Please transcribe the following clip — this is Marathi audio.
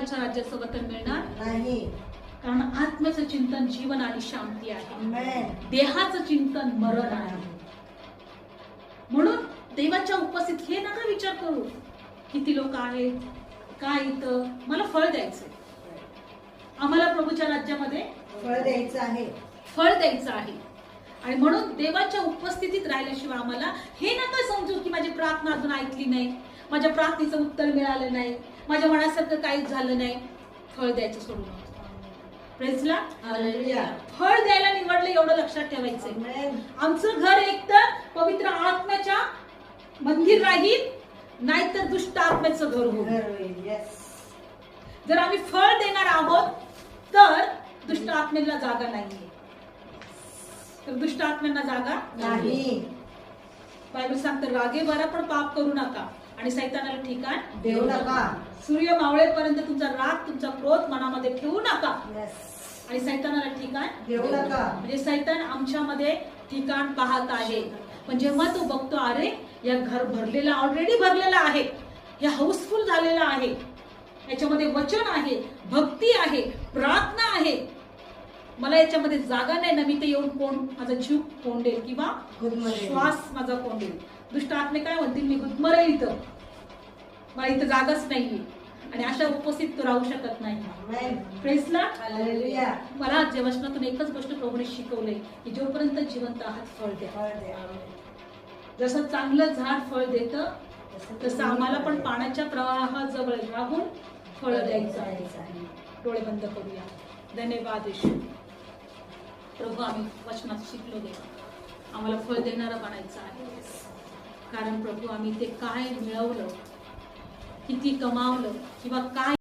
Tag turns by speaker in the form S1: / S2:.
S1: देवाच्या राज्याचं वतन मिळणार
S2: नाही.
S1: कारण आत्म्याचं चिंतन जीवन आणि शांती आहे,
S2: Amen.
S1: देहाचं चिंतन मरण आहे. म्हणून देवाच्या उपस्थित हे नका विचार करू किती लोक आहेत, काय इथं, मला फळ द्यायचंय. आम्हाला प्रभूच्या राज्यामध्ये
S2: फळ द्यायचं आहे.
S1: फळ द्यायचं आहे. आणि म्हणून देवाच्या उपस्थितीत राहिल्याशिवाय आम्हाला हे नका समजू की माझी प्रार्थना अजून ऐकली नाही, माझ्या प्रार्थनेचं उत्तर मिळालं नाही, माझ्या मनासारखं काहीच झालं नाही. फळ द्यायचं सोडू नका. प्रेझ ला
S2: हालेलुया.
S1: फळ द्यायला निवडलं एवढं लक्षात ठेवायचंय.
S2: Amen.
S1: आमचं घर एक तर पवित्र आत्म्याच्या मंदिर राहील, नाहीतर दुष्ट आत्म्याचं घर होईल.
S2: घर होईल. Yes.
S1: जर आम्ही फळ देणार आहोत तर दुष्ट आत्म्याला जागा नाहीये, तर दुष्ट आत्म्यांना जागा
S2: नाही.
S1: बायबल सांगतं रागे बरा पण पाप करू नका आणि सैतानाला ठिकाण
S2: देऊ नका.
S1: सूर्य मावळेपर्यंत तुमचा राग, तुमचा क्रोध मनामध्ये ठेवू नका
S2: Yes.
S1: आणि सैतानाला ठिकाण
S2: देऊ नका.
S1: म्हणजे सैतान आमच्यामध्ये ठिकाण पाहत आहे. पण जेव्हा तो बघतो अरे या घर भरलेला, ऑलरेडी भरलेला आहे, हे हाऊसफुल झालेला आहे, याच्यामध्ये वचन आहे, भक्ती आहे, प्रार्थना आहे, मला याच्यामध्ये जागा नाही ना, मी ते येऊन कोण माझा जीव कोंडेल किंवा
S2: गुदमरेल.
S1: श्वास माझा कोंडेल. दुष्ट आत्मे काय म्हणतील, मी गुदमरेल इथं, मला इथं जागाच नाहीये. आणि अशा उपस्थित तो राहू शकत नाही.
S2: Amen.
S1: प्रेझ ला
S2: हालेलुया.
S1: मला आज वचनातून एकच गोष्ट प्रभूने शिकवलंय की जोपर्यंत जिवंत आहात फळ द्या.
S2: फळ द्या.
S1: जसं चांगलं झाड फळ देतं तसं आम्हाला पण पाण्याच्या प्रवाहाजवळ राहून फळ द्यायचं आहे. डोळे बंद करूया. धन्यवाद येशू. प्रभू आम्ही वचनात शिकलो देवा, आम्हाला फळ देणारं बनायचं आहे. कारण प्रभू आम्ही ते काय मिळवलं, किती कमावलं किंवा काय